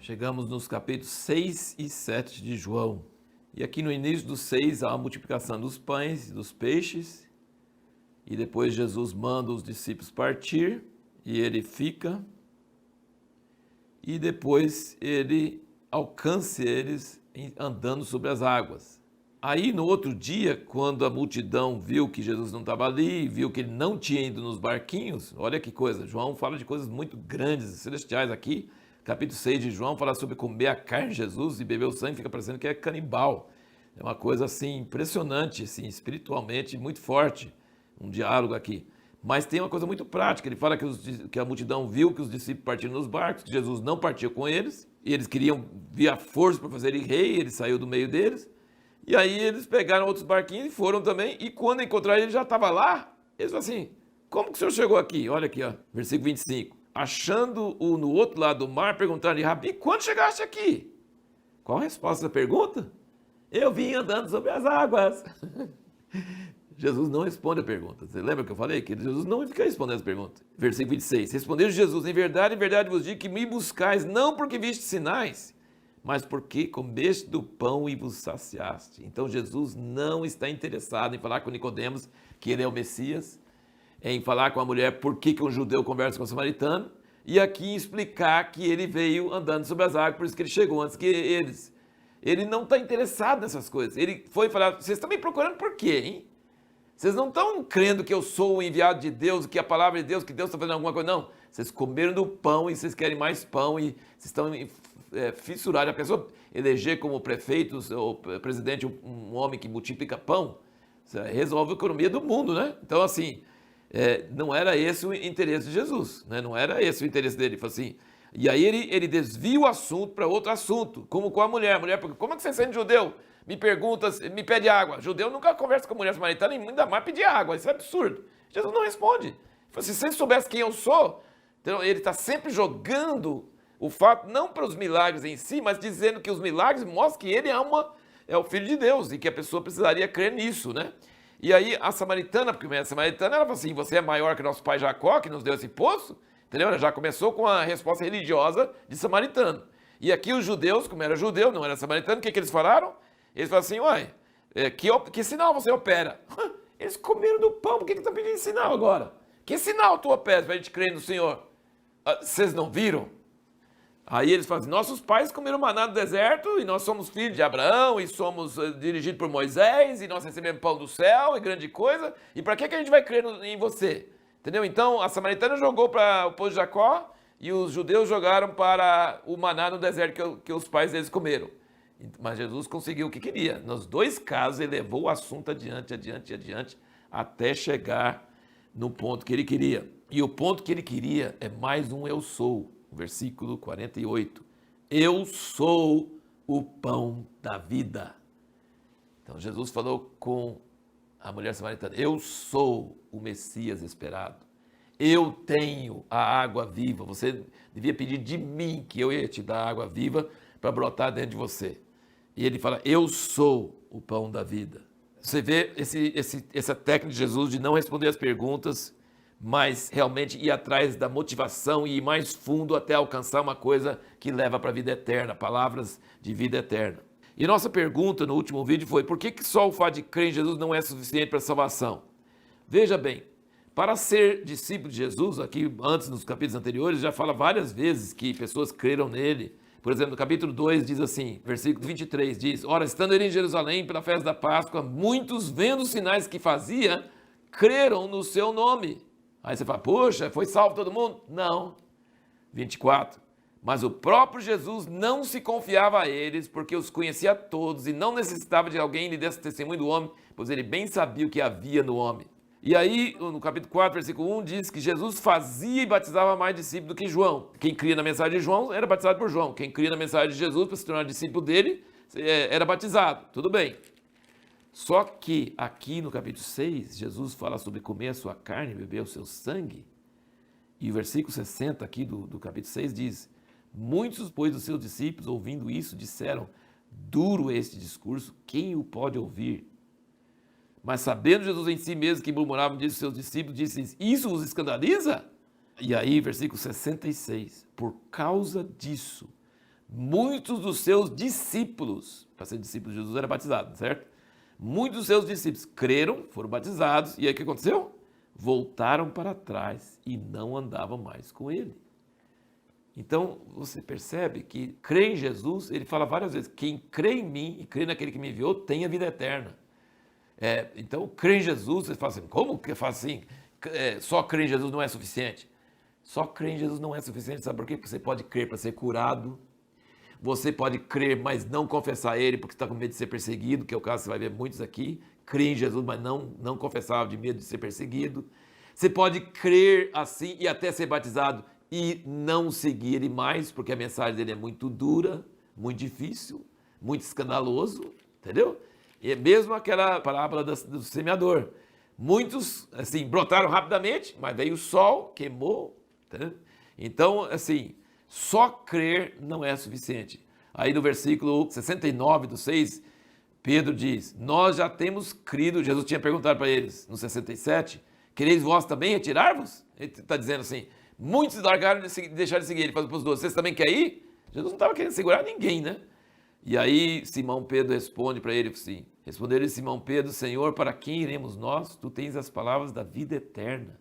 Chegamos nos capítulos 6 e 7 de João. E aqui no início do 6 há a multiplicação dos pães e dos peixes. E depois Jesus manda os discípulos partir e ele fica. E depois ele alcança eles andando sobre as águas. Aí no outro dia, quando a multidão viu que Jesus não estava ali, viu que ele não tinha ido nos barquinhos, olha que coisa, João fala de coisas muito grandes, celestiais aqui. Capítulo 6 de João fala sobre comer a carne de Jesus e beber o sangue, fica parecendo que é canibal. É uma coisa assim impressionante, assim, espiritualmente muito forte, um diálogo aqui. Mas tem uma coisa muito prática, ele fala que a multidão viu que os discípulos partiram nos barcos, que Jesus não partiu com eles, e eles queriam vir à força para fazer ele rei, ele saiu do meio deles, e aí eles pegaram outros barquinhos e foram também, e quando encontraram ele já estava lá, eles falaram assim, como que o senhor chegou aqui? Olha aqui, ó, versículo 25. Achando-o no outro lado do mar, perguntaram-lhe, Rabi, quando chegaste aqui? Qual a resposta da pergunta? Eu vim andando sobre as águas. Jesus não responde a pergunta. Você lembra que eu falei? Que Jesus não fica respondendo as perguntas. Versículo 26. Respondeu Jesus, em verdade vos digo que me buscais, não porque viste sinais, mas porque comeste do pão e vos saciaste. Então Jesus não está interessado em falar com Nicodemos que ele é o Messias, em falar com a mulher por que um judeu conversa com o samaritano, e aqui em explicar que ele veio andando sobre as águas, por isso que ele chegou antes que eles. Ele não está interessado nessas coisas. Ele foi falar, vocês estão me procurando por quê, hein? Vocês não estão crendo que eu sou o enviado de Deus, que a palavra de Deus, que Deus está fazendo alguma coisa, não. Vocês comeram do pão e vocês querem mais pão e vocês estão fissurados. A pessoa eleger como prefeito ou presidente um homem que multiplica pão, resolve a economia do mundo, né? Então, assim, não era esse o interesse de Jesus, né? Não era esse o interesse dele. Ele falou assim, e aí ele desvia o assunto para outro assunto, como com a mulher. A mulher, como é que você sendo judeu? Me pergunta, me pede água. Judeu nunca conversa com a mulher samaritana e ainda mais pedir água. Isso é absurdo. Jesus não responde. Ele falou, se você soubesse quem eu sou, então ele está sempre jogando o fato, não para os milagres em si, mas dizendo que os milagres mostram que ele é o Filho de Deus e que a pessoa precisaria crer nisso, né? E aí a samaritana, porque a samaritana, ela falou assim, você é maior que nosso pai Jacó, que nos deu esse poço? Entendeu? Ela já começou com a resposta religiosa de samaritano. E aqui os judeus, como era judeu, não era samaritano, o que eles falaram? Eles falaram assim, uai, que sinal você opera? Eles comeram do pão, por que estão pedindo sinal agora? Que sinal tu operas para a gente crer no Senhor? Vocês não viram? Aí eles falam assim, nossos pais comeram maná no deserto e nós somos filhos de Abraão e somos dirigidos por Moisés e nós recebemos pão do céu e grande coisa. E para que a gente vai crer em você? Entendeu? Então a samaritana jogou para o povo de Jacó e os judeus jogaram para o maná no deserto que os pais deles comeram. Mas Jesus conseguiu o que queria. Nos dois casos ele levou o assunto adiante, até chegar no ponto que ele queria. E o ponto que ele queria é mais um eu sou. Versículo 48. Eu sou o pão da vida. Então Jesus falou com a mulher samaritana, eu sou o Messias esperado. Eu tenho a água viva. Você devia pedir de mim que eu ia te dar água viva para brotar dentro de você. E ele fala, eu sou o pão da vida. Você vê essa técnica de Jesus de não responder as perguntas, mas realmente ir atrás da motivação e ir mais fundo até alcançar uma coisa que leva para a vida eterna, palavras de vida eterna. E nossa pergunta no último vídeo foi, por que só o fato de crer em Jesus não é suficiente para a salvação? Veja bem, para ser discípulo de Jesus, aqui antes nos capítulos anteriores, já fala várias vezes que pessoas creram nele. Por exemplo, no capítulo 2 diz assim, versículo 23, diz, ora, estando ele em Jerusalém pela festa da Páscoa, muitos vendo os sinais que fazia, creram no seu nome. Aí você fala, poxa, foi salvo todo mundo? Não. 24. Mas o próprio Jesus não se confiava a eles, porque os conhecia a todos e não necessitava de alguém lhe desse testemunho do homem, pois ele bem sabia o que havia no homem. E aí, no capítulo 4, versículo 1, diz que Jesus fazia e batizava mais discípulos do que João. Quem cria na mensagem de João era batizado por João. Quem cria na mensagem de Jesus, para se tornar discípulo dele, era batizado. Tudo bem. Só que aqui no capítulo 6, Jesus fala sobre comer a sua carne e beber o seu sangue. E o versículo 60 aqui do capítulo 6 diz, muitos, pois, dos seus discípulos, ouvindo isso, disseram, duro este discurso, quem o pode ouvir? Mas sabendo Jesus em si mesmo que murmuravam disso seus discípulos, disse, isso vos escandaliza? E aí, versículo 66, por causa disso, muitos dos seus discípulos, para ser discípulo de Jesus era batizado, certo? Muitos dos seus discípulos creram, foram batizados, e aí o que aconteceu? Voltaram para trás e não andavam mais com ele. Então, você percebe que crer em Jesus, ele fala várias vezes, quem crê em mim e crê naquele que me enviou, tem a vida eterna. Então, crer em Jesus, você fala assim, como que faz assim? Só crer em Jesus não é suficiente? Só crer em Jesus não é suficiente, sabe por quê? Porque você pode crer para ser curado, você pode crer, mas não confessar ele porque está com medo de ser perseguido, que é o caso, você vai ver muitos aqui, crer em Jesus, mas não confessar de medo de ser perseguido. Você pode crer assim e até ser batizado e não seguir ele mais, porque a mensagem dele é muito dura, muito difícil, muito escandaloso, entendeu? E é mesmo aquela parábola do semeador. Muitos, assim, brotaram rapidamente, mas veio o sol, queimou, entendeu? Então, assim, só crer não é suficiente. Aí no versículo 69 do 6, Pedro diz, nós já temos crido, Jesus tinha perguntado para eles no 67, quereis vós também retirar-vos? Ele está dizendo assim, muitos largaram de deixar de seguir, ele falou para os 12, vocês também querem ir? Jesus não estava querendo segurar ninguém, né? E aí Simão Pedro responde para ele assim, respondeu-lhe Simão Pedro, Senhor, para quem iremos nós? Tu tens as palavras da vida eterna.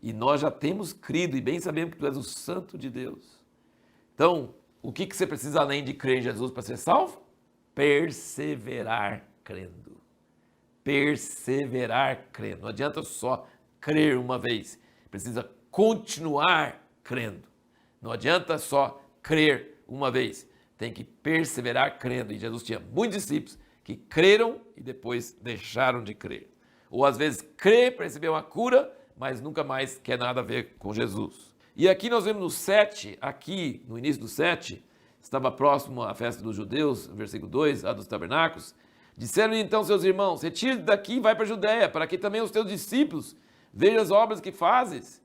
E nós já temos crido e bem sabemos que tu és o Santo de Deus. Então, o que você precisa além de crer em Jesus para ser salvo? Perseverar crendo. Perseverar crendo. Não adianta só crer uma vez. Precisa continuar crendo. Não adianta só crer uma vez. Tem que perseverar crendo. E Jesus tinha muitos discípulos que creram e depois deixaram de crer. Ou às vezes crê para receber uma cura, mas nunca mais quer nada a ver com Jesus. E aqui nós vemos no 7, aqui no início do 7, estava próximo à festa dos judeus, versículo 2, a dos tabernáculos. Disseram-lhe então seus irmãos, retire-te daqui e vai para a Judéia, para que também os teus discípulos vejam as obras que fazes.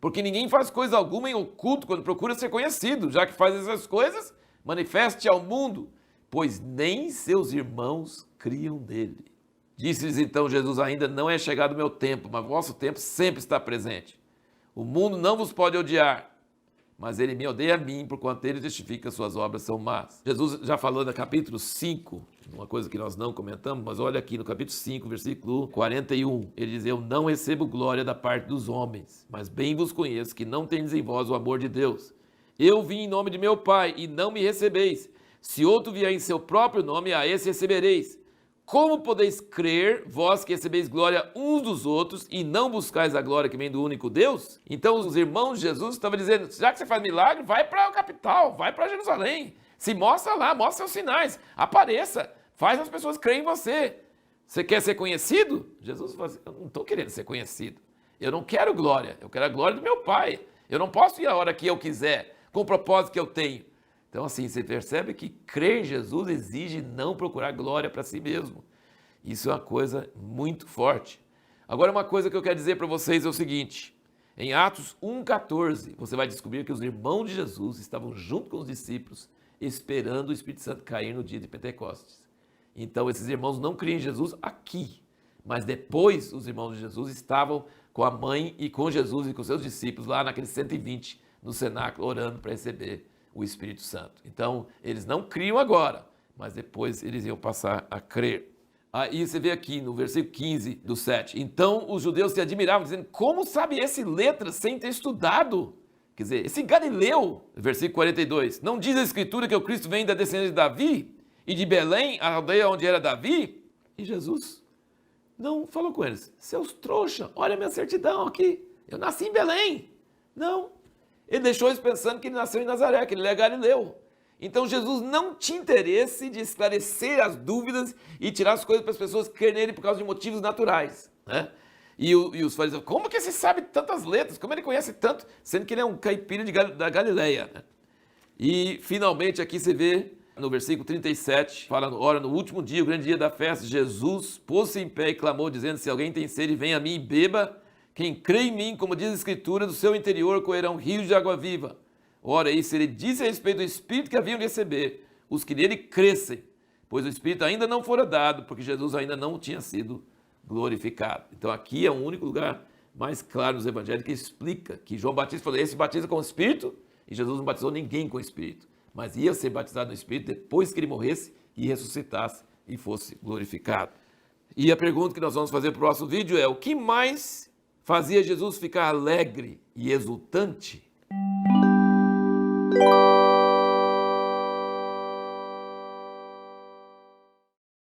Porque ninguém faz coisa alguma em oculto quando procura ser conhecido, já que faz essas coisas, manifeste ao mundo, pois nem seus irmãos criam nele. Disse-lhes então Jesus, ainda não é chegado o meu tempo, mas o vosso tempo sempre está presente. O mundo não vos pode odiar, mas ele me odeia a mim, porquanto ele testifica que as suas obras são más. Jesus já falou no capítulo 5, uma coisa que nós não comentamos, mas olha aqui no capítulo 5, versículo 41, ele diz, eu não recebo glória da parte dos homens, mas bem vos conheço que não tendes em vós o amor de Deus. Eu vim em nome de meu Pai e não me recebeis. Se outro vier em seu próprio nome, a esse recebereis. Como podeis crer, vós que recebeis glória uns dos outros e não buscais a glória que vem do único Deus? Então os irmãos de Jesus estavam dizendo, já que você faz milagre, vai para a capital, vai para Jerusalém, se mostra lá, mostra seus sinais, apareça, faz as pessoas crerem em você. Você quer ser conhecido? Jesus falou assim, eu não estou querendo ser conhecido, eu não quero glória, eu quero a glória do meu Pai, eu não posso ir a hora que eu quiser, com o propósito que eu tenho. Então, assim, você percebe que crer em Jesus exige não procurar glória para si mesmo. Isso é uma coisa muito forte. Agora, uma coisa que eu quero dizer para vocês é o seguinte. Em Atos 1,14, você vai descobrir que os irmãos de Jesus estavam junto com os discípulos, esperando o Espírito Santo cair no dia de Pentecostes. Então, esses irmãos não criam em Jesus aqui, mas depois os irmãos de Jesus estavam com a mãe e com Jesus e com seus discípulos lá naqueles 120 no cenáculo, orando para receber o Espírito Santo. Então, eles não criam agora, mas depois eles iam passar a crer. Aí você vê aqui no versículo 15 do 7. Então, os judeus se admiravam, dizendo, como sabe esse letras sem ter estudado? Quer dizer, esse Galileu, versículo 42, não diz a Escritura que o Cristo vem da descendência de Davi e de Belém, a aldeia onde era Davi? E Jesus não falou com eles, seus trouxa, olha a minha certidão aqui, eu nasci em Belém. Não. Ele deixou eles pensando que ele nasceu em Nazaré, que ele é Galileu. Então Jesus não tinha interesse de esclarecer as dúvidas e tirar as coisas para as pessoas crerem nele por causa de motivos naturais, né? E os fariseus, como que você sabe tantas letras? Como ele conhece tanto? Sendo que ele é um caipira da Galileia, né? E finalmente aqui você vê no versículo 37, fala, ora, no último dia, o grande dia da festa, Jesus pôs-se em pé e clamou, dizendo, se alguém tem sede, venha a mim e beba. Quem crê em mim, como diz a Escritura, do seu interior correrão rios de água viva. Ora, isso ele disse a respeito do Espírito que haviam de receber, os que nele crescem, pois o Espírito ainda não fora dado, porque Jesus ainda não tinha sido glorificado. Então aqui é o único lugar mais claro nos evangelhos que explica que João Batista falou, esse batiza com o Espírito, e Jesus não batizou ninguém com o Espírito. mas ia ser batizado no Espírito depois que ele morresse e ressuscitasse e fosse glorificado. E a pergunta que nós vamos fazer para o próximo vídeo é: o que mais fazia Jesus ficar alegre e exultante